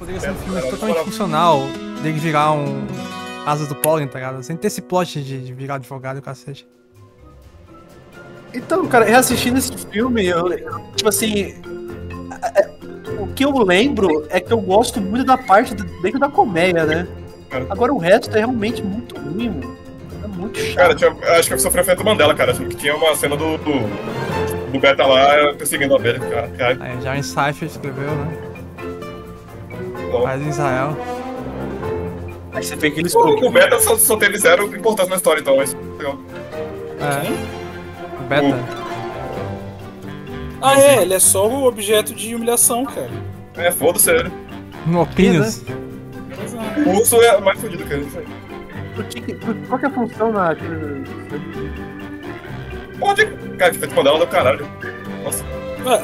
Poderia ser um filme totalmente funcional, dele virar um Asas do Pólen, tá ligado? Sem ter esse plot de virar advogado e o cacete. Então, cara, reassistindo esse filme, tipo assim, o que eu lembro é que eu gosto muito da parte dentro da comédia, né? Agora o resto é realmente muito ruim, mano. É muito chato. Cara, acho que eu sofri efeito Mandela, cara. Acho que tinha uma cena do Beta lá perseguindo a abelha, cara. Aí já em Cypher escreveu, né? Bom. Mas em Israel. Aí você vê que eles... O Beta só teve zero importância na história, então. Mas, legal. O Beta. Ele é só o objeto de humilhação, cara. Foda-se ele. No Opinions. O urso é mais fodido que ele. Qual que é a função na... Onde? Cara, que efeito Mandela do caralho. Nossa.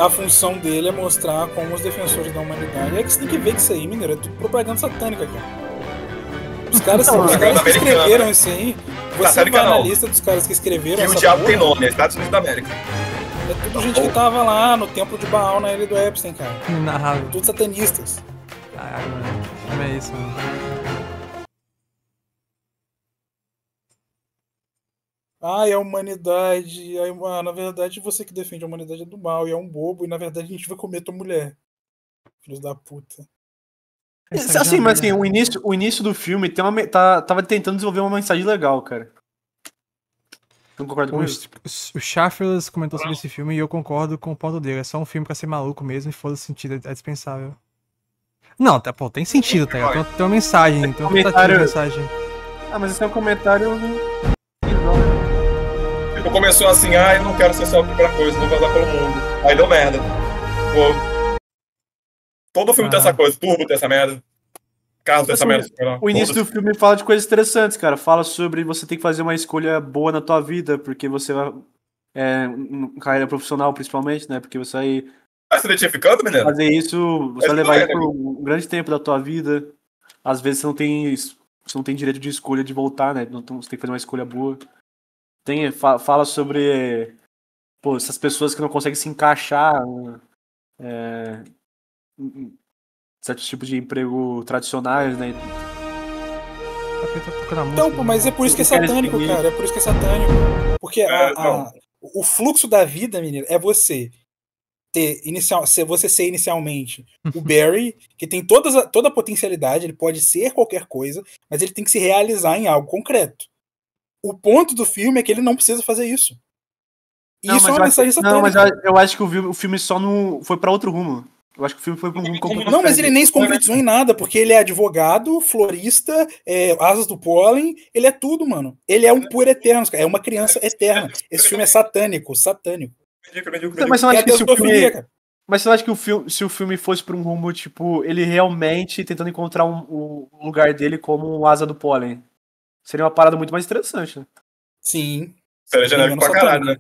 A função dele é mostrar como os defensores da humanidade. É que você tem que ver que isso aí, mineiro, é tudo propaganda satânica, cara. Os caras que escreveram isso aí, você vai na lista dos caras que escreveram essa porra. E o diabo tem nome, é Estados Unidos da América. É tudo gente que tava lá no templo de Baal na ilha do Epstein, cara. Narrado. Tudo satanistas. Caralho, mano. Que filme é isso, mano? É a humanidade. Na verdade, você que defende a humanidade é do mal e é um bobo, e na verdade a gente vai comer tua mulher. Filhos da puta. Assim, mas assim, o início do filme tava tentando desenvolver uma mensagem legal, cara. Não concordo com isso? O Shafferless comentou sobre esse filme e eu concordo com o ponto dele. É só um filme pra ser maluco mesmo e foda-se sentido, é dispensável. Não, tem sentido, tá ligado? Tem uma mensagem, tem uma tentativa de mensagem. Mas esse é um comentário... Tipo, começou assim, eu não quero ser só pra coisa, vou vazar pelo mundo. Aí deu merda. Pô. Todo filme tem essa coisa, Turbo tem essa merda. Carros tem essa merda. O início do filme fala de coisas interessantes, cara. Fala sobre você ter que fazer uma escolha boa na tua vida, porque você vai... carreira profissional, principalmente, né? Porque você vai... Tá se identificando, menino? Fazer isso, você vai levar isso por um grande tempo da tua vida. Às vezes você não tem direito de escolha de voltar, né? Então você tem que fazer uma escolha boa. Fala sobre essas pessoas que não conseguem se encaixar em certos tipos de emprego tradicionais, né? Então, mas é por isso que é satânico, cara. É por isso que é satânico. Porque o fluxo da vida, menino, é você ser inicialmente o Barry, que tem toda a potencialidade, ele pode ser qualquer coisa, mas ele tem que se realizar em algo concreto. O ponto do filme é que ele não precisa fazer isso. Isso é uma mensagem satânica. Não, mas eu acho que o filme só não foi pra outro rumo. Eu acho que o filme foi pra um rumo completamente. Não, mas ele nem se concretizou em nada, porque ele é advogado, florista, Asas do Pólen, ele é tudo, mano. Ele é um puro eterno, é uma criança eterna. Esse filme é satânico. Mas eu acho que você acha que se o filme fosse pra um rumo, tipo, ele realmente tentando encontrar o lugar dele como um Asa do Pólen, seria uma parada muito mais interessante, né? Sim. Seria genérico pra caralho, né?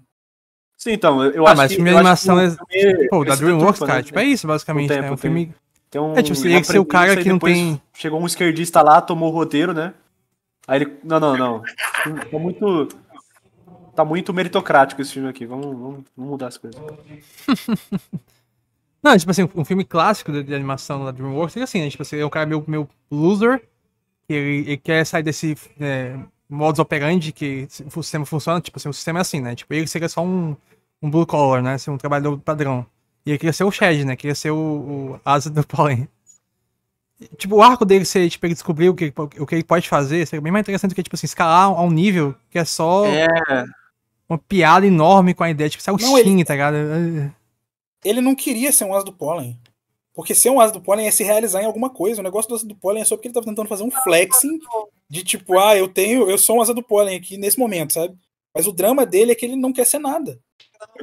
Sim, então, eu acho que... mas filme de animação da DreamWorks, cara, tipo, é isso, basicamente, né? Um filme... Tipo, você tem que ser o cara que não tem... Chegou um esquerdista lá, tomou o roteiro, né? Aí ele... Não. Tá muito meritocrático esse filme aqui, vamos mudar as coisas. Não, tipo assim, um filme clássico de animação da DreamWorks é assim, né? Tipo assim, é um cara meio loser, que ele quer sair desse modus operandi que o sistema funciona, tipo assim, o sistema é assim, né? Tipo, ele seria só um blue collar, né? Assim, um trabalhador padrão. E ele queria ser o Shed, né? Queria ser o Asa do Pólen. Tipo, o arco dele ser, tipo, ele descobrir o que ele pode fazer, seria bem mais interessante do que, tipo assim, escalar a um nível que é só uma piada enorme com a ideia, tipo, isso é o Shin, tá ligado? Ele não queria ser um Asa do Pólen. Porque ser um Asa do Pólen é se realizar em alguma coisa. O negócio do Asa do Pólen é só porque ele tava tentando fazer um flexing de tipo, eu sou um Asa do Pólen aqui nesse momento, sabe? Mas o drama dele é que ele não quer ser nada.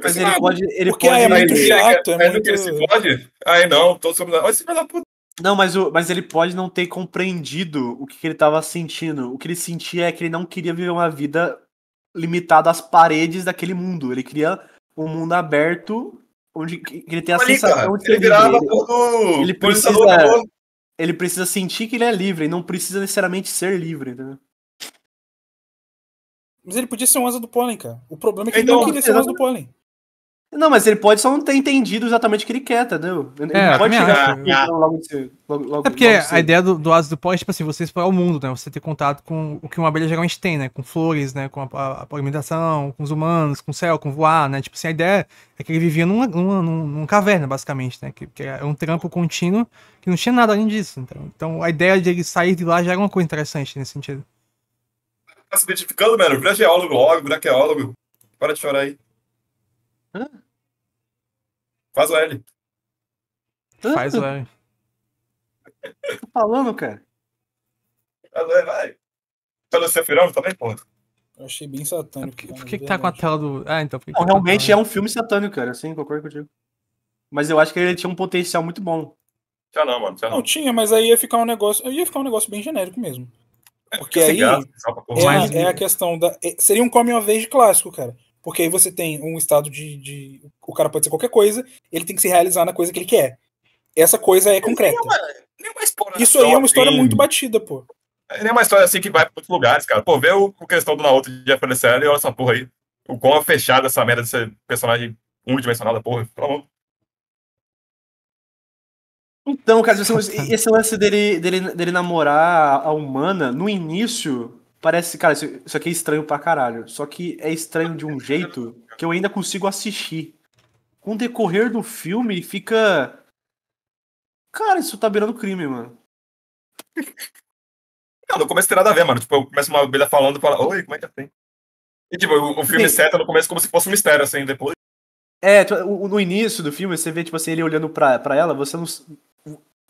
Mas ele pode... Porque é muito chato, é muito... Ele se pode? Não, tô sobre... Olha esse filho da puta. Não, mas ele pode não ter compreendido o que ele tava sentindo. O que ele sentia é que ele não queria viver uma vida limitada às paredes daquele mundo. Ele queria um mundo aberto, onde ele tem a sensação de ser livre. Ele precisa sentir que ele é livre, e não precisa necessariamente ser livre, entendeu? Mas ele podia ser um Asa do Pólen, cara. O problema é que ele não queria ser um Asa do Pólen. Não, mas ele pode só não ter entendido exatamente o que ele quer, entendeu? Ele não pode também chegar acho. logo É porque logo a cedo. ideia do ácido do pólen é, tipo assim, você explorar o mundo, né? Você ter contato com o que uma abelha geralmente tem, né? Com flores, né? Com a polimentação, com os humanos, com o céu, com voar, né? Tipo assim, a ideia é que ele vivia numa caverna, basicamente, né? Que é um trampo contínuo que não tinha nada além disso. Então a ideia de ele sair de lá já era uma coisa interessante nesse sentido. Tá se identificando, mano? Vira geólogo logo, vira arqueólogo. Para de chorar aí. Hã? Faz o L. Faz, velho. Tô falando, cara. Faz o L, vai. Pelo Sefirão também, porra. Eu achei bem satânico. Por cara, que de tá com a verdade. tela do. Ah, então. Por que Não, tá com a realmente tela? é um filme satânico, cara. Assim, concordo contigo. Mas eu acho que ele tinha um potencial muito bom. Já não, mano. Já Não não. tinha, mas aí ia ficar um negócio. Ia ficar um negócio bem genérico mesmo. Porque Fica sem aí graça, só pra porra. Mas- é a questão da. Seria um coming of age clássico, cara. Porque aí você tem um estado de. O cara pode ser qualquer coisa, ele tem que se realizar na coisa que ele quer. Essa coisa é concreta. Nenhuma exploração, Isso aí é uma história assim, muito batida, pô. Nem uma história assim que vai pra muitos lugares, cara. Pô, vê o questão do Naruto de FLCL e olha essa porra aí. O quão é fechado essa merda desse personagem unidimensional da porra. Pelo amor. Então, cara, esse lance dele namorar a humana, no início, parece, cara, isso aqui é estranho pra caralho. Só que é estranho de um jeito que eu ainda consigo assistir. Com o decorrer do filme, fica. Cara, isso tá beirando crime, mano. Não, no começo tem nada a ver, mano. Tipo, começa uma abelha falando e fala, oi, como é que é assim? E tipo, o filme Sim. seta no começo como se fosse um mistério, assim, depois. No início do filme, você vê, tipo assim, ele olhando pra ela, você não.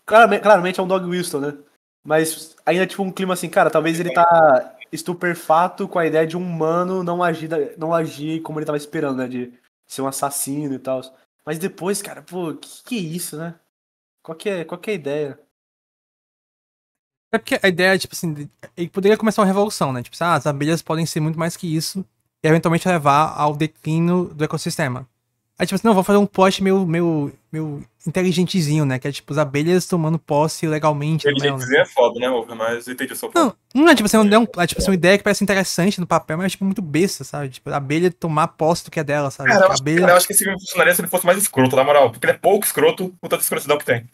Claramente é um Dog Whistle, né? Mas ainda, tipo, um clima assim, cara, talvez ele tá estupefato com a ideia de um humano não agir como ele tava esperando, né? De ser um assassino e tal. Mas depois, cara, pô, que é isso, né? Qual que é a ideia? É porque a ideia, tipo assim, ele poderia começar uma revolução, né? Tipo, as abelhas podem ser muito mais que isso e eventualmente levar ao declínio do ecossistema. Aí, tipo assim, não, vou fazer um plot meio inteligentezinho, né? Que é tipo as abelhas tomando posse legalmente do mel, né? Ele é foda, né, Wolf? Mas entendi o seu ponto. Não é tipo assim, é tipo assim, uma ideia que parece interessante no papel, mas é tipo muito besta, sabe? Tipo, a abelha tomar posse do que é dela, sabe? Cara, Tipo, a abelha. eu acho que esse filme funcionaria se ele fosse mais escroto, na moral. Porque ele é pouco escroto com tanta escrotidão que tem.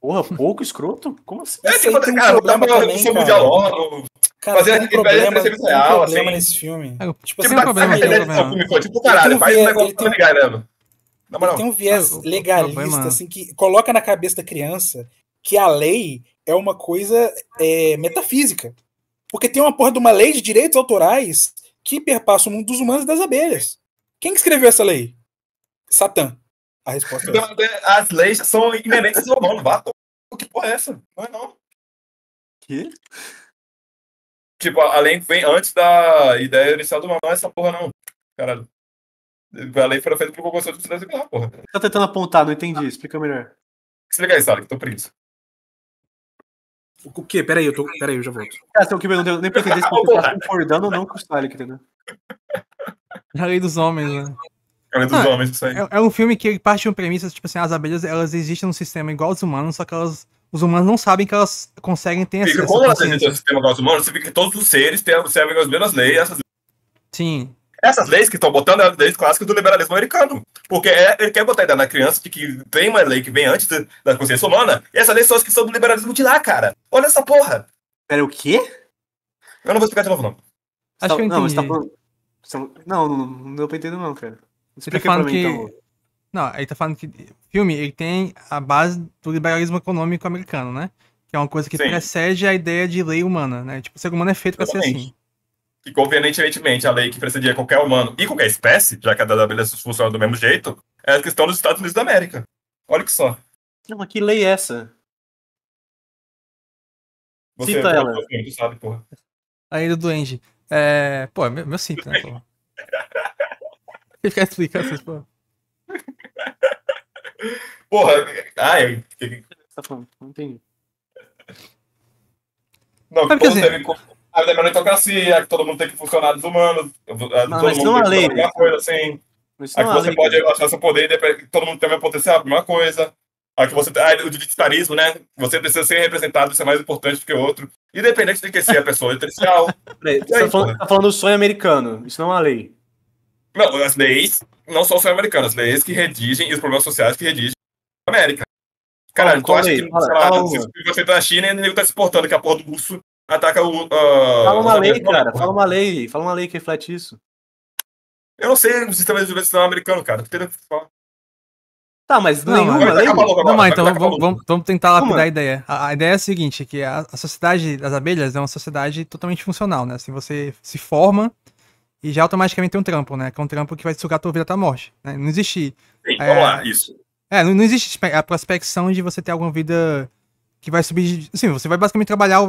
Porra, pouco escroto? Como assim? Isso aí tem um cara, problema botar uma também, redução cara. mundial logo. Cara, Fazer tem um ele vai problema, ser tem um real, problema assim. nesse filme. É, Tipo tem assim, um problema, a tem um ideia desse problema. filme foi tipo, caralho, um faz um viés- negócio ele pra ligar, né, mano? Na Ele moral. tem um viés o legalista, problema- assim, que coloca na cabeça da criança que a lei é uma coisa metafísica. Porque tem uma porra de uma lei de direitos autorais que perpassa o mundo dos humanos e das abelhas. Quem que escreveu essa lei? Satã. A resposta é essa. Então, as leis são inerentes ao humano. Vá, que porra é essa? Não é não. Que? Tipo, a lei vem antes da ideia inicial do humano. Não é essa porra, não. Caralho. A lei foi feita por Constituição de Sociedade Similar, porra. Tá tentando apontar, não entendi. Explica melhor. Explica aí, Sara, que tô preguiça. O quê? Peraí, eu já volto. Cara, eu não deu nem pra entender se você tá concordando ou não com o Stalin, entendeu? A lei dos homens, né? A lei dos Ah, homens, isso aí. É um filme que ele parte de uma premissa, tipo assim, as abelhas, elas existem num sistema igual aos humanos, só que os humanos não sabem que elas conseguem ter Fica, essa quando elas existem consciência. no sistema igual aos humanos, você vê que todos os seres servem as mesmas leis. Sim. Essas leis que estão botando é as leis clássicas do liberalismo americano. Porque ele quer botar a ideia na criança de que tem uma lei que vem antes da consciência humana, e essas leis são as que são do liberalismo de lá, cara. Olha essa porra. Pera, o quê? Eu não vou explicar de novo, não. Acho que eu Não, mas entendi. não deu pra entender não, cara. Ele tá Explica pra falando mim, que. então. Não, ele tá falando que o filme ele tem a base do liberalismo econômico americano, né? Que é uma coisa que Sim. precede a ideia de lei humana, né? Tipo, o ser humano é feito pra ser Exatamente. assim. E convenientemente a lei que precedia qualquer humano e qualquer espécie, já que a das abelhas funciona do mesmo jeito, é a questão dos Estados Unidos da América. Olha que só. Não, mas que lei é essa? Você Cita ela. tu sabe, porra. A lei do duende. Pô, é meu simples, né, pô? Ele ficar explicando essas porra. Porra, ai. Você tá falando? Não entendi. Não, Mas, que quer todos dizer- devem. A meritocracia, que todo mundo tem que funcionar dos humanos. Todo mas mundo não é tem lei, que fazer alguma coisa assim. Isso A não que é você lei, pode cara. achar seu poder e todo mundo tem o mesmo potencial, a mesma coisa. A que você o identitarismo, né? Você precisa ser representado, isso é mais importante do que o outro. Independente de que seja a pessoa potencial. Peraí, E aí, tá falando do sonho americano. Isso não é uma lei. Não, as leis não são só americanas, as leis que redigem e os problemas sociais que redigem a América. Caralho, tu acha que, sei lá, se você tá na China e ele tá se portando que a porra do urso ataca o. Fala uma lei, cara. Fala uma lei que reflete isso. Eu não sei o sistema de justiça americano, cara. Tá, mas Não, nenhuma lei. Não, mas então vamos tentar lapidar a ideia. A ideia é a seguinte, que a sociedade das abelhas é uma sociedade totalmente funcional, né? Assim, você se forma e já automaticamente tem um trampo, né? Que é um trampo que vai sugar a tua vida até a morte. Né? Não existe... Sim, vamos lá, isso. Não existe a prospecção de você ter alguma vida que vai subir... Assim, você vai basicamente trabalhar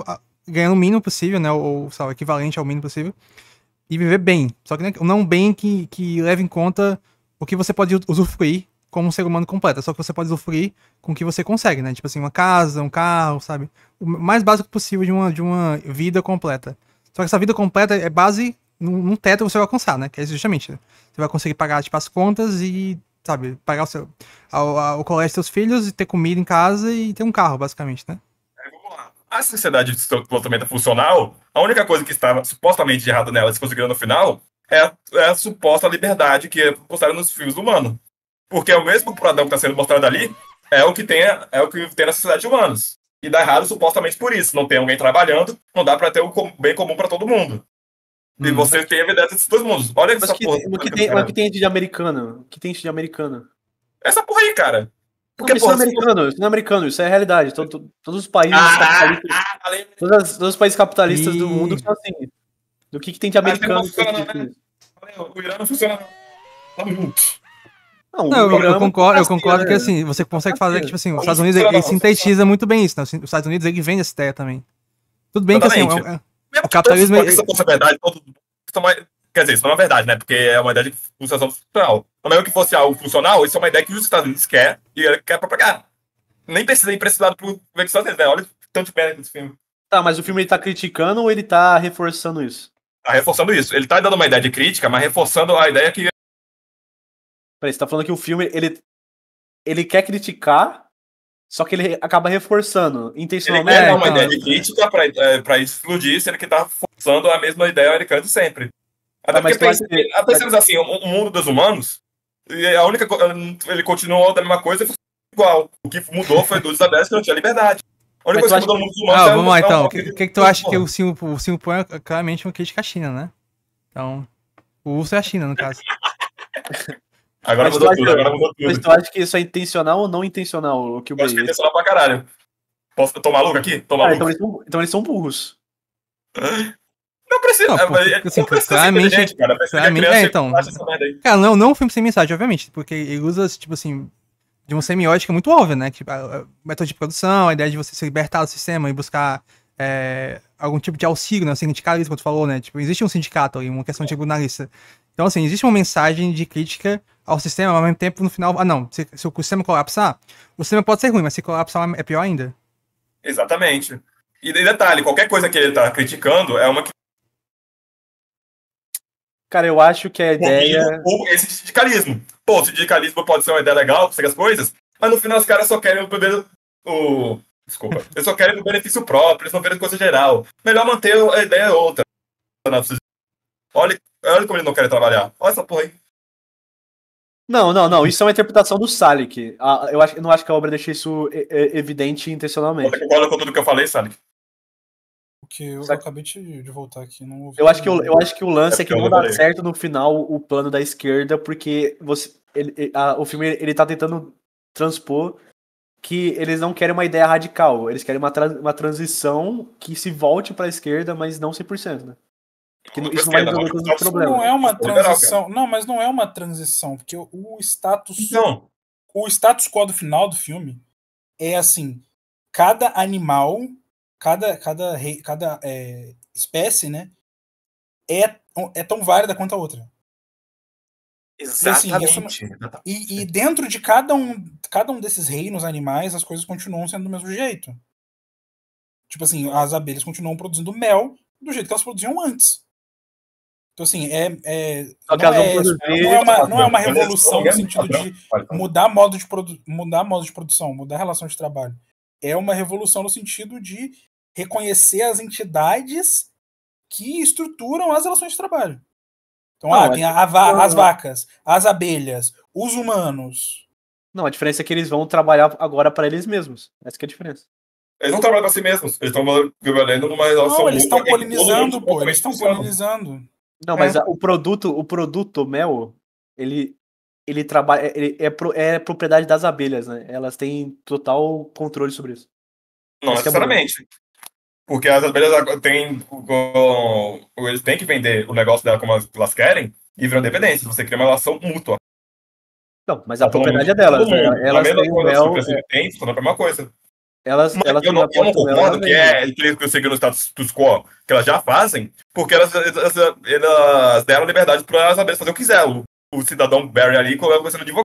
ganhando o mínimo possível, né? Ou, sei lá, o equivalente ao mínimo possível. E viver bem. Só que não bem que leve em conta o que você pode usufruir como um ser humano completo. Só que você pode usufruir com o que você consegue, né? Tipo assim, uma casa, um carro, sabe? O mais básico possível de uma vida completa. Só que essa vida completa é base num teto que você vai alcançar, né? Que é justamente, né? Você vai conseguir pagar, tipo, as contas e, sabe, pagar o colégio dos seus filhos e ter comida em casa e ter um carro, basicamente, né? Vamos lá. A sociedade de desenvolvimento funcional, a única coisa que estava supostamente de errado nela, se conseguiram no final, é a suposta liberdade que é postada nos filmes do humano. Porque é o mesmo padrão que está sendo mostrado ali, é o que tem na sociedade de humanos. E dá errado supostamente por isso. Não tem alguém trabalhando, não dá para ter o bem comum para todo mundo. E você tem evidência desses dois mundos. Olha essa porra. O que tem de americano? O que tem de americano? Essa porra aí, cara. Porque, isso não é americano, isso é a realidade. Todos os países capitalistas. Todos os países capitalistas do mundo são assim. Do que tem de americano? O Irã não funciona, não. Tamo junto. Não, eu concordo que assim, você consegue fazer que, tipo assim, os Estados Unidos ele sintetiza muito bem isso, né? Os Estados Unidos ele vende essa ideia também. Tudo bem que assim, o capitalismo. Se fosse verdade, quer dizer, isso não é verdade, né? Porque é uma ideia de função funcional. Mas mesmo que fosse algo funcional, isso é uma ideia que os Estados Unidos quer e ele quer propagar. Nem precisa ir pra esse lado pro Estados Unidos, né? Olha o tanto de merda desse filme. Tá, mas o filme ele tá criticando ou ele tá reforçando isso? Tá reforçando isso. Ele tá dando uma ideia de crítica, mas reforçando a ideia que. Peraí, você tá falando que o filme ele quer criticar, só que ele acaba reforçando intencionalmente. Ele quer dar uma ideia de crítica pra explodir, sendo que tá forçando a mesma ideia americana de sempre. Até porque pensamos assim, o mundo dos humanos, a única ele continuou da mesma coisa igual. O que mudou foi dos Isabéis que não tinha liberdade. A única coisa que mudou no mundo dos humanos vamos lá então. O que tu acha que o Singapur é claramente uma crítica à China, né? Então, o urso é a China, no caso. Agora mudou tudo. Mas tu acha que isso é intencional ou não intencional? Eu acho que é intencional pra caralho. Eu tô maluco aqui? Tô maluco. Então eles são burros. Não precisa. Assim, claramente, cara. Então. Cara, não é um filme sem mensagem, obviamente. Porque ele usa, tipo assim, de uma semiótica muito óbvia, né? Tipo, a método de produção, a ideia de você se libertar do sistema e buscar algum tipo de auxílio, né? O sindicalismo, como tu falou, né? Tipo, existe um sindicato ali, uma questão de tribunalista. Então, assim, existe uma mensagem de crítica ao sistema, mas ao mesmo tempo, no final, se o sistema colapsar, o sistema pode ser ruim, mas se colapsar é pior ainda. Exatamente. E detalhe, qualquer coisa que ele tá criticando é uma que... Cara, eu acho que a ideia... Esse sindicalismo. Pô, o sindicalismo pode ser uma ideia legal, consegue as coisas, mas no final os caras só querem Desculpa. Eles só querem o benefício próprio, eles não querem coisa geral. Melhor manter a ideia outra. Olha como eles não querem trabalhar. Olha essa porra aí. Não. Isso é uma interpretação do Salick. Eu não acho que a obra deixa isso evidente intencionalmente. Você concorda com tudo que eu falei, Salick? Porque eu acabei de voltar aqui. Não ouvi eu acho que o lance é que não dá certo no final o plano da esquerda, porque o filme ele tá tentando transpor que eles não querem uma ideia radical. Eles querem uma transição que se volte para a esquerda, mas não 100%, né? Que isso não vai resolver todos os problemas. Não é uma transição. Não, mas não é uma transição, porque o status quo do final do filme é assim: cada animal, cada espécie, né, é tão válida quanto a outra. Exatamente. E dentro de cada um desses reinos animais, as coisas continuam sendo do mesmo jeito. Tipo assim, as abelhas continuam produzindo mel do jeito que elas produziam antes. Então, assim, não é uma revolução no sentido de mudar modo de produção, mudar a relação de trabalho. É uma revolução no sentido de reconhecer as entidades que estruturam as relações de trabalho. Então, Não, tem não, as não. vacas, as abelhas, os humanos. Não, a diferença é que eles vão trabalhar agora para eles mesmos. Essa que é a diferença. Eles não trabalham pra si mesmos. Eles estão trabalhando numa relação Não, eles mútua estão em que todo mundo polinizando, pô. Eles supostamente estão funciona. polinizando. Não, mas o produto mel, ele trabalha, é propriedade das abelhas, né? Elas têm total controle sobre isso. Não Esse que é o problema. necessariamente. Porque as abelhas eles têm que vender o negócio dela como elas querem e viram dependência. Você cria uma relação mútua. Não, mas a Tá todo mundo propriedade é com todo delas, né? mundo. A Elas mesma têm o coisa, se o mel, preço tem, funciona pra mesma coisa. elas Mas têm a eu não posse do mel, concordo elas que é vendem. eles conseguiram o status quo que elas já fazem, porque elas deram liberdade para as abelhas fazer o que quiser. O cidadão Barry ali, conversando de advogado,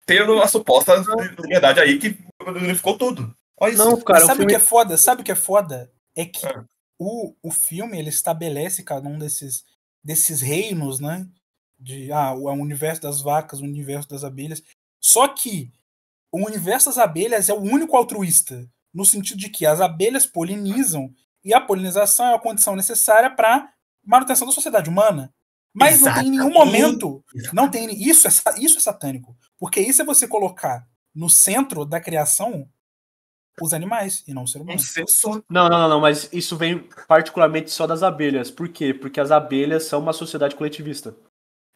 tendo a suposta liberdade aí que unificou tudo. Olha isso. Não, Mas cara, o sabe o filme. que é foda? Sabe o que é foda? É que É. o filme ele estabelece cada um desses reinos, né? O universo das vacas, o universo das abelhas. Só que o universo das abelhas é o único altruísta, no sentido de que as abelhas polinizam e a polinização é a condição necessária para manutenção da sociedade humana. Mas não tem em nenhum momento, não tem isso é satânico, porque isso é você colocar no centro da criação os animais e não o ser humano. Um ser só. Não, mas isso vem particularmente só das abelhas. Por quê? Porque as abelhas são uma sociedade coletivista.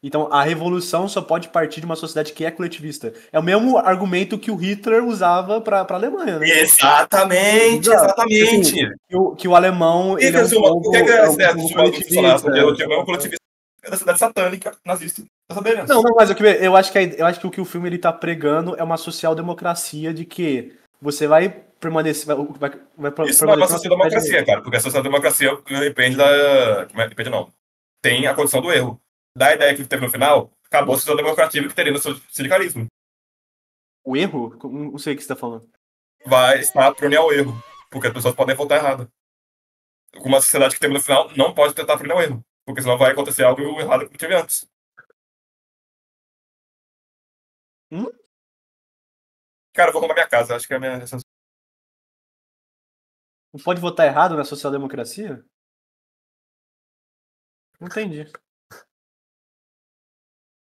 Então, a revolução só pode partir de uma sociedade que é coletivista. É o mesmo argumento que o Hitler usava para a Alemanha, né? Exatamente, Exato. exatamente. Assim, que o alemão, ele é um O que é povo, essa ideia do coletivista. Eu tinha uma coletivista da cidade satânica, nazista, das abelhas. Não, mas eu acho que o que o filme ele tá pregando é uma social-democracia de que você vai permanecer. Vai Isso não é uma permanecer social-democracia, cara, porque a social-democracia depende da. Depende não. Tem a condição do erro. Da ideia que teve no final, acabou a social-democracia que teria no seu sindicalismo. O erro? Não sei o que você tá falando. Vai estar para unir ao erro, porque as pessoas podem votar errado. Com uma sociedade que teve no final, não pode tentar unir ao erro, porque senão vai acontecer algo errado que teve antes. Cara, eu vou arrumar minha casa, acho que é a minha. Não pode votar errado na social-democracia? Não entendi.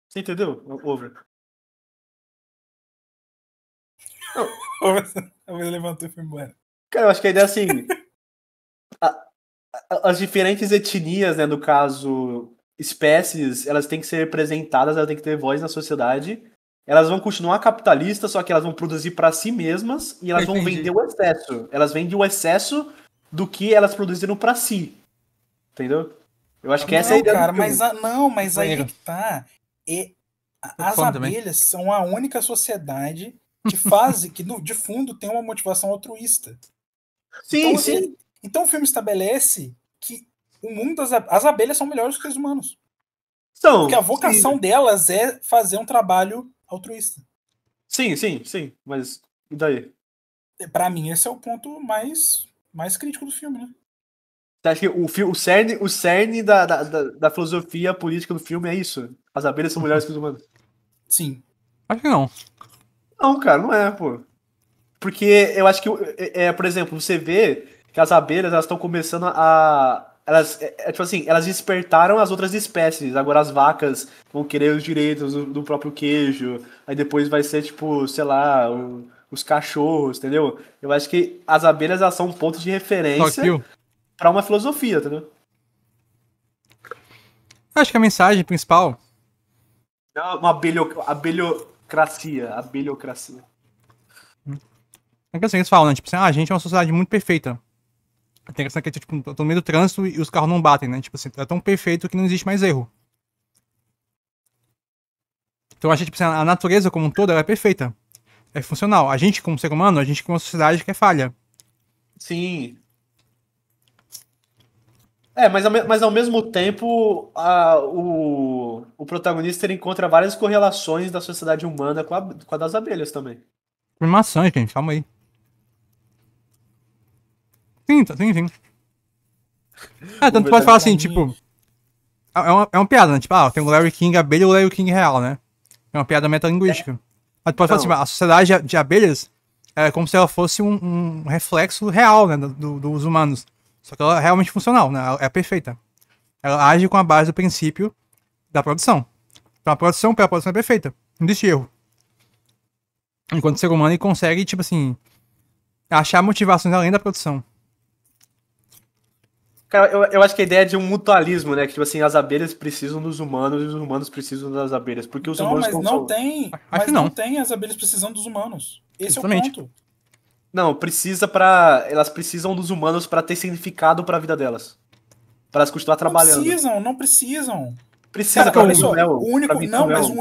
Você entendeu, Over? Ele levantou e foi embora. Cara, eu acho que a ideia é assim. As diferentes etnias, né, no caso, espécies, elas têm que ser representadas, elas têm que ter voz na sociedade. Elas vão continuar capitalistas, só que elas vão produzir para si mesmas e elas vão vender o excesso. Elas vendem o excesso do que elas produziram para si. Entendeu? Eu acho que essa é a ideia cara, do filme. mas aí que tá. As abelhas são a única sociedade que faz, que de fundo tem uma motivação altruísta. Sim, então, sim. Então o filme estabelece que o mundo as abelhas são melhores que os seres humanos. Porque a vocação delas é fazer um trabalho altruísta. Sim. Mas e daí? Pra mim, esse é o ponto mais crítico do filme, né? Você acha que o cerne da filosofia política do filme é isso? As abelhas são melhores que os humanos? Sim. Acho que não. Não, cara, não é, pô. Porque eu acho que, por exemplo, você vê que as abelhas, elas estão começando a... Elas, tipo assim, elas despertaram as outras espécies. Agora as vacas vão querer os direitos do próprio queijo. Aí depois vai ser, tipo, sei lá, os cachorros, entendeu? Eu acho que as abelhas, elas são um ponto de referência pra uma filosofia, entendeu? Acho que a mensagem principal... Uma abelhocracia. É que assim, eles falam, né? Tipo assim, a gente é uma sociedade muito perfeita. Tem a questão que, tipo, tô no meio do trânsito e os carros não batem, né? Tipo assim, é tão perfeito que não existe mais erro. Então eu acho que, tipo assim, a natureza como um todo, ela é perfeita. É funcional. A gente, como ser humano, a gente cria uma sociedade que é falha. Sim. Mas ao mesmo tempo, o protagonista ele encontra várias correlações da sociedade humana com a das abelhas também. Maçã, gente, calma aí. Sim. Tanto tu pode falar assim, tipo... É uma piada, né? Tipo, tem o Larry King abelha e o Larry King real, né? É uma piada metalinguística. Mas tu pode falar assim, a sociedade de abelhas é como se ela fosse um reflexo real, né? Dos humanos. Só que ela é realmente funcional, né? Ela é perfeita. Ela age com a base do princípio da produção. Então a produção é perfeita. Não existe erro. Enquanto o ser humano ele consegue, tipo assim, achar motivações além da produção. Cara, eu acho que a ideia é de um mutualismo, né? Que, tipo assim, as abelhas precisam dos humanos e os humanos precisam das abelhas. Porque os Então, humanos mas não não são... tem. Acho Mas que não não. tem as abelhas precisando dos humanos. Esse Exatamente. é o ponto. Não, precisa pra... Elas precisam dos humanos pra ter significado pra vida delas. Pra elas continuar trabalhando. Não precisam. Precisa Cara, pra olha vir só, pro mel. o único, Pra vir pro não, mas mel. o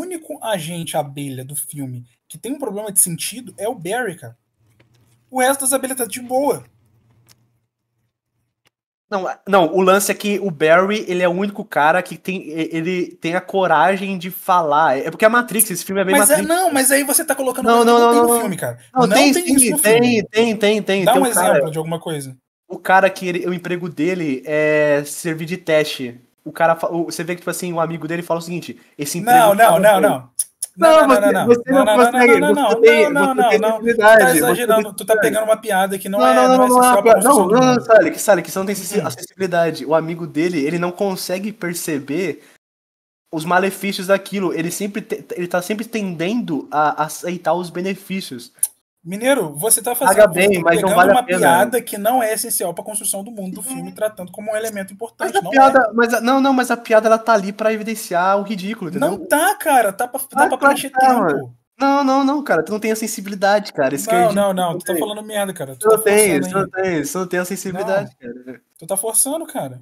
único agente abelha do filme que tem um problema de sentido é o Barry, cara. O resto das abelhas tá de boa. Não, o lance é que o Barry, ele é o único cara que ele tem a coragem de falar. É porque é Matrix, esse filme é bem Matrix. Mas aí você tá colocando Não, coisa que não, não tem não, no não. filme, cara. Não, tem isso sim, no filme. tem. Dá Tem um o cara, exemplo de alguma coisa. o cara que o emprego dele é servir de teste. O cara, você vê que, tipo assim, o amigo dele fala o seguinte, esse emprego... Não, você não consegue, você tem Tu tá acessibilidade. exagerando, tu tá pegando uma piada que não é Não é essencial pra construção do mundo. Sally, que você não tem acessibilidade. O amigo dele, ele não consegue perceber os malefícios daquilo. Ele tá sempre tendendo a aceitar os benefícios. Mineiro, você tá Paga bem, mas não pegando vale a uma pena. piada que não é essencial pra construção do mundo do filme, tratando como um elemento importante. Mas a piada, mas a piada ela tá ali pra evidenciar o ridículo, entendeu? Não tá, cara, tá pra preencher tempo. Não, cara, tu não tem a sensibilidade, cara. Não, tu tá falando merda, cara. Tu não tem a sensibilidade, cara. Tu tá forçando, cara.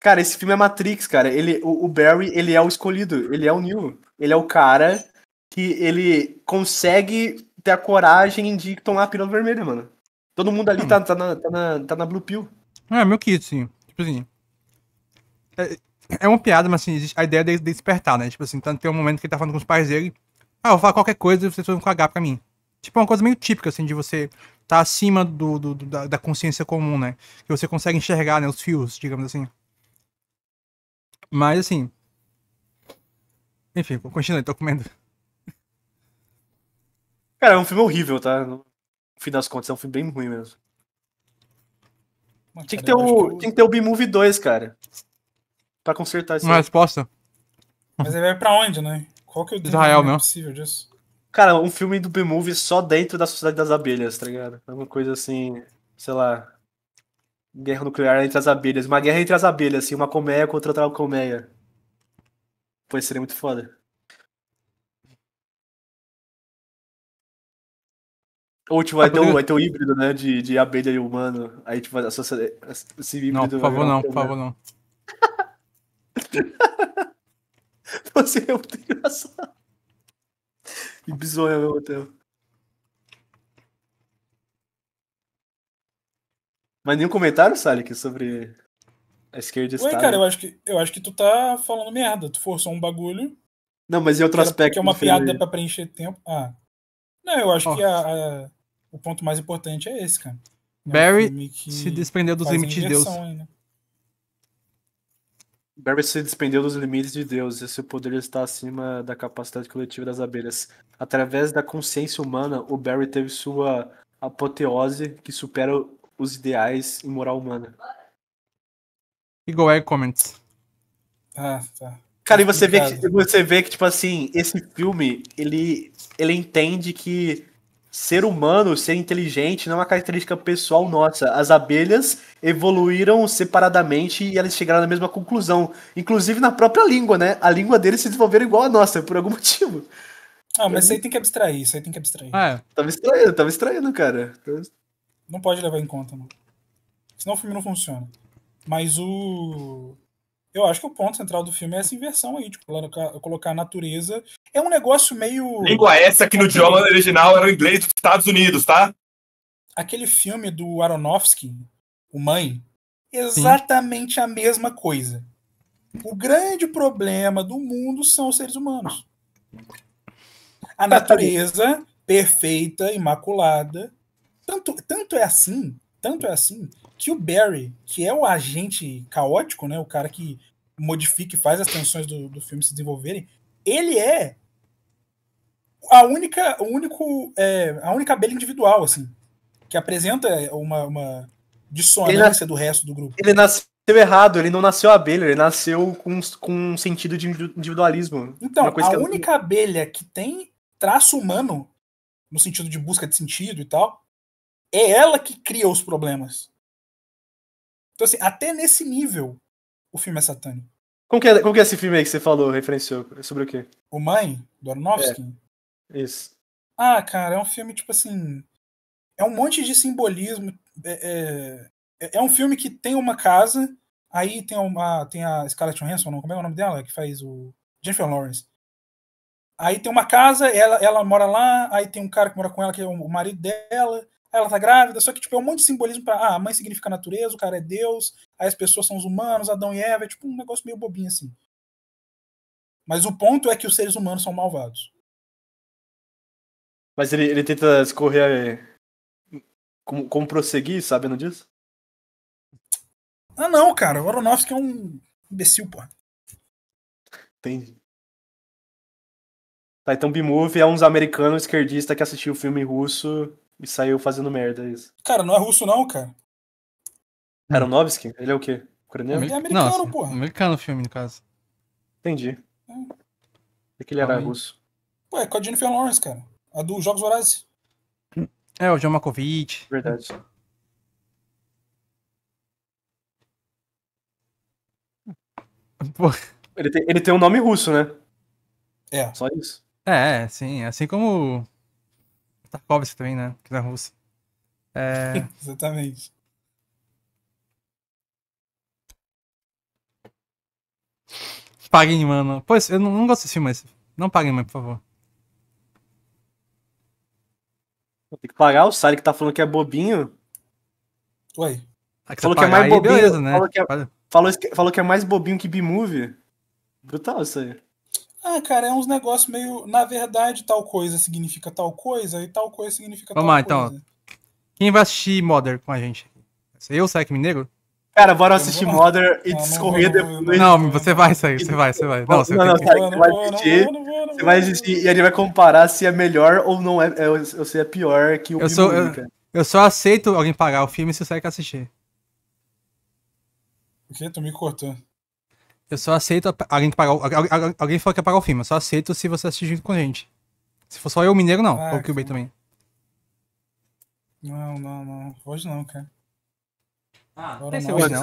Cara, esse filme é Matrix, cara. O Barry, ele é o escolhido, ele é o Neo. Ele é o cara que ele consegue ter a coragem de tomar a pílula vermelha, mano. Todo mundo ali tá na Blue Pill. É, meu kit, sim. Tipo assim. É uma piada, mas assim, existe a ideia de despertar, né? Tipo assim, tanto tem um momento que ele tá falando com os pais dele. Ah, eu vou falar qualquer coisa e vocês vão cagar pra mim. Tipo, é uma coisa meio típica, assim, de você tá acima da consciência comum, né? Que você consegue enxergar, né, os fios, digamos assim. Mas, assim... Enfim, continue, tô comendo. Cara, é um filme horrível, tá? No fim das contas, é um filme bem ruim mesmo. Tinha que ter o B-Movie 2, cara. Pra consertar isso. Uma resposta? Mas ele vai pra onde, né? Qual que é o Israel, desenvolvimento meu. possível disso? Cara, um filme do B-Movie só dentro da Sociedade das Abelhas, tá ligado? É uma coisa assim, sei lá... Guerra nuclear entre as abelhas. Uma guerra entre as abelhas, assim, uma colmeia contra outra colmeia. Pô, seria muito foda. Ou tipo, vai ter o híbrido, né? De abelha e humano. Aí, tipo, esse híbrido. Não, por favor, não, por favor, não. Você é muito engraçado. E bizonho ao mesmo tempo. Mas nenhum comentário, Salik, sobre a esquerda Ué, está? cara, eu acho que tu tá falando merda. Tu forçou um bagulho. Não, mas em outro aspecto. Que é uma piada pra preencher tempo. Ah. Não, eu acho que o ponto mais importante é esse, cara. Barry se desprendeu dos limites de Deus. Barry se desprendeu dos limites de Deus e seu poder está acima da capacidade coletiva das abelhas. Através da consciência humana, o Barry teve sua apoteose que supera os ideais e moral humana. Igual é comments. Ah, tá. Cara, e você vê que, tipo assim, esse filme, ele entende que ser humano, ser inteligente, não é uma característica pessoal nossa. As abelhas evoluíram separadamente e elas chegaram na mesma conclusão. Inclusive na própria língua, né? A língua deles se desenvolveram igual a nossa, por algum motivo. Ah, mas isso aí tem que abstrair, É. Tava estranhando, cara. Não pode levar em conta, não. Senão o filme não funciona. Mas eu acho que o ponto central do filme é essa inversão aí, de colocar a natureza. É um negócio meio... Língua essa que no idioma original era o inglês dos Estados Unidos, tá? Aquele filme do Aronofsky, O Mãe, exatamente a mesma coisa. O grande problema do mundo são os seres humanos. A natureza perfeita, imaculada. Tanto é assim que o Barry, que é o agente caótico, né, o cara que modifica e faz as tensões do filme se desenvolverem, ele é a única abelha individual, assim, que apresenta uma dissonância do resto do grupo. Ele nasceu errado, ele não nasceu abelha, ele nasceu com um sentido de individualismo. Então, Uma coisa a que única abelha que tem traço humano, no sentido de busca de sentido e tal, é ela que cria os problemas. Então, assim, até nesse nível, o filme é satânico. Como que é esse filme aí que você falou, referenciou? É sobre o quê? O Mãe, do Aronofsky? Isso. Ah, cara, é um filme, tipo assim... É um monte de simbolismo. É um filme que tem uma casa, aí tem a Scarlett Johansson, não, como é o nome dela? Que faz o... Jennifer Lawrence. Aí tem uma casa, ela mora lá, aí tem um cara que mora com ela, que é o marido dela, aí ela tá grávida, só que tipo, é um monte de simbolismo pra... a mãe significa natureza, o cara é Deus, aí as pessoas são os humanos, Adão e Eva, é tipo um negócio meio bobinho assim. Mas o ponto é que os seres humanos são malvados. Mas ele tenta escorrer como prosseguir, sabendo disso? Ah não, cara, o Aronofsky é um imbecil, pô. Entendi. Tá, então B-Movie é uns americanos esquerdistas que assistiu o filme russo e saiu fazendo merda, é isso. Cara, não é russo não, cara. Aronofsky? Ele é o quê? Ucraniano? Ele é americano, Nossa, porra. americano o filme, no caso. Entendi. É que ele era Calma aí. russo. Ué, com a Jennifer Lawrence, cara. A dos Jogos Vorazes. É, o John Malkovich. Verdade. Pô, Ele tem um nome russo, né? É. Só isso. sim. Assim como o Tarkovsky também, né? Que é russo. É... Exatamente. Paguem, mano. Pois, eu não gosto desse filme, mas não paguem, mãe, por favor. Vou ter que pagar o Sally que tá falando que é bobinho. Ué. Ah, que Falou você que é mais pagar aí, bobinho. beleza, né? Falou que é mais bobinho que B-Movie. Brutal isso aí. Ah, cara, é uns negócios meio. Na verdade, tal coisa significa tal coisa e tal coisa significa Vamos tal lá, então. coisa. Quem vai assistir Mother com a gente? Eu, Sérgio Mineiro? Cara, bora Eu assistir não- Mother e não discorrer vou, depois. Não, você vai sair, você vai. Não, você Não, tem não, que... Sally, você vai assistir. Você vai assistir e a gente vai comparar se é melhor ou não é, ou se é pior que o B-Movie, cara. Eu só aceito alguém pagar o filme se o Sérgio quer assistir. O quê? Tu me cortou. Eu só aceito alguém que pagar alguém falou que quer pagar o filme. Eu só aceito se você assistir junto com a gente. Se for só eu, Mineiro, não. Ah, Ou o Kilbay cara. também. Não. Hoje não, cara. Ah, Agora tem que ser não. hoje,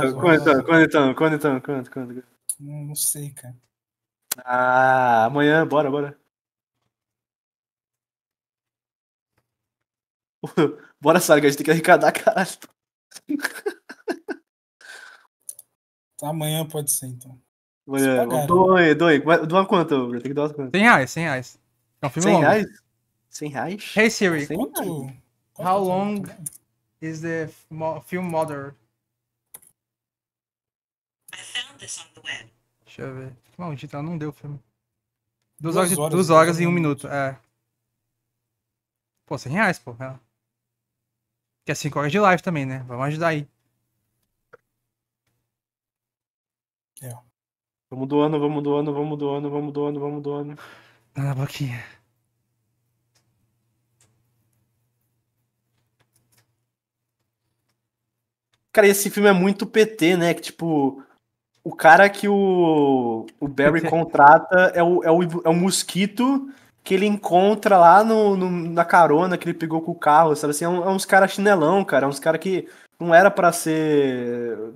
não. Quando então? Não sei, cara. Ah, amanhã, bora. Bora, Sally, a gente tem que arrecadar, caralho. Tá, amanhã pode ser, então. Amanhã, pagar, doa quanto, Bruno? Tem que doar quanto? R$100. É um filme 100 longo. reais? 100 reais? Hey Siri, 100 Quanto? reais. how long is the film Mother? I found this on the web. Deixa eu ver. Maldita, ela não deu o filme. 2 2 horas, horas, 2 horas e 1 2 minuto. É. Pô, R$100, pô. É. Que é 5 horas de live também, né? Vamos ajudar aí. Vamos doando. Dá na boquinha. Cara, esse filme é muito PT, né? Que, tipo, o cara que o Barry PT. contrata é o mosquito que ele encontra lá na carona que ele pegou com o carro, sabe assim? É uns caras chinelão, cara. É uns caras que não era pra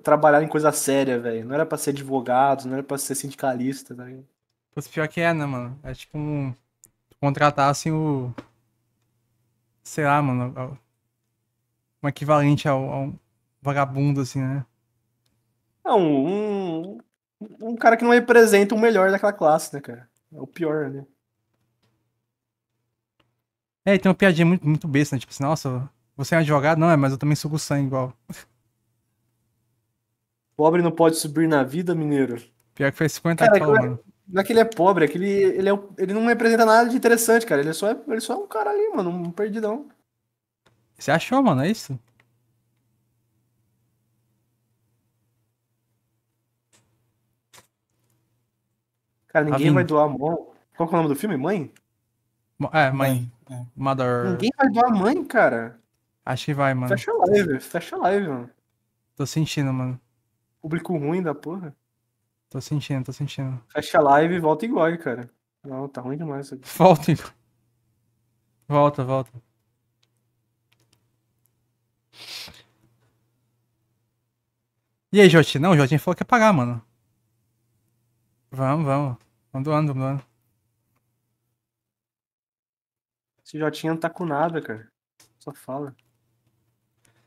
trabalhar em coisa séria, velho. Não era pra ser advogados, não era pra ser sindicalista, tá ligado? Pô, pior que é, né, mano? É tipo contratassem o... Sei lá, mano. Um equivalente a um vagabundo, assim, né? Não, um cara que não representa o melhor daquela classe, né, cara? É o pior, né? É, e tem uma piadinha muito, muito besta, né? Tipo assim, nossa, você é um advogado? Não, mas eu também sugo sangue igual. Pobre não pode subir na vida, mineiro. Pior que foi esse comentário que Cara, falou, mano. não é que ele é pobre, é que ele não representa nada de interessante, cara. Ele só é um cara ali, mano, um perdidão. Você achou, mano? É isso? Cara, ninguém vindo. vai doar a mão. Qual que é o nome do filme? Mãe? É, mãe. É. Mother. Ninguém vai doar a mãe, cara. Acho que vai, mano. Fecha a live, mano. Tô sentindo, mano. Público ruim da porra. Tô sentindo, tô sentindo. Fecha a live e volta igual, cara. Não, tá ruim demais isso aqui. Volta, Igor. Volta, volta. E aí, Jotinho? Não, o Jotinho falou que ia pagar, mano. Vamos, vamos. Vamos doando, vamos doando. Esse Jotinha não tá com nada, cara. Só fala.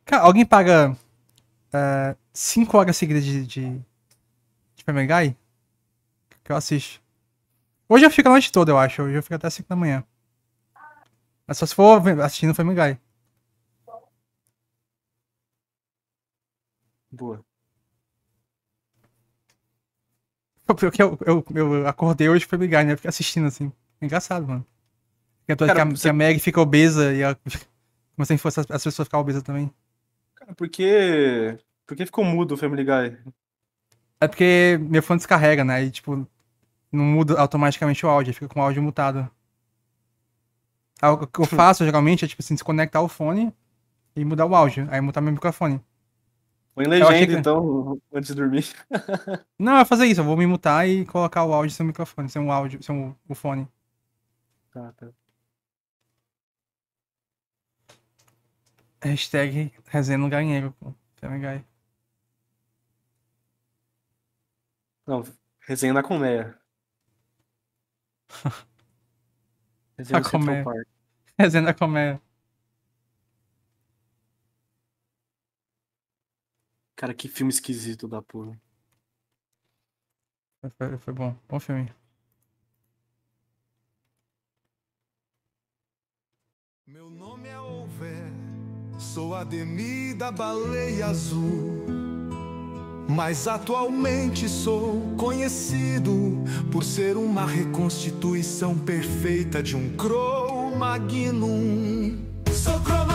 Cara, alguém paga 5 horas seguidas de Family Guy? Que eu assisto. Hoje eu fico a noite toda, eu acho. Hoje eu fico até 5 da manhã. Mas só se for assistindo Family Guy. Boa. Porque eu acordei hoje Family Guy, né? Eu fiquei assistindo assim. Engraçado, mano. Cara, Que a Meg fica obesa e como se fosse as pessoas ficarem obesas também. Cara, por que ficou mudo o Family Guy? É porque meu fone descarrega, né? E tipo, não muda automaticamente o áudio, fica com o áudio mutado. Aí, o que eu faço geralmente é tipo assim, desconectar o fone e mudar o áudio. Aí mutar meu microfone. Põe achei legenda, que- então, antes de dormir. Não, eu vou fazer isso, eu vou me mutar e colocar o áudio sem o microfone, sem o áudio, sem o fone. Tá, tá. Hashtag resenha no galinheiro, pô. Family Guy. Não, resenha na colmeia. Resenha Na no Central colmeia. Park. Resenha da comédia. Cara, que filme esquisito da porra. Foi bom. Bom filme. Meu nome é Over, sou Ademir da Baleia Azul. Mas atualmente sou conhecido por ser uma reconstituição perfeita de um Cro-Magnum. Sou Cro-Magnum.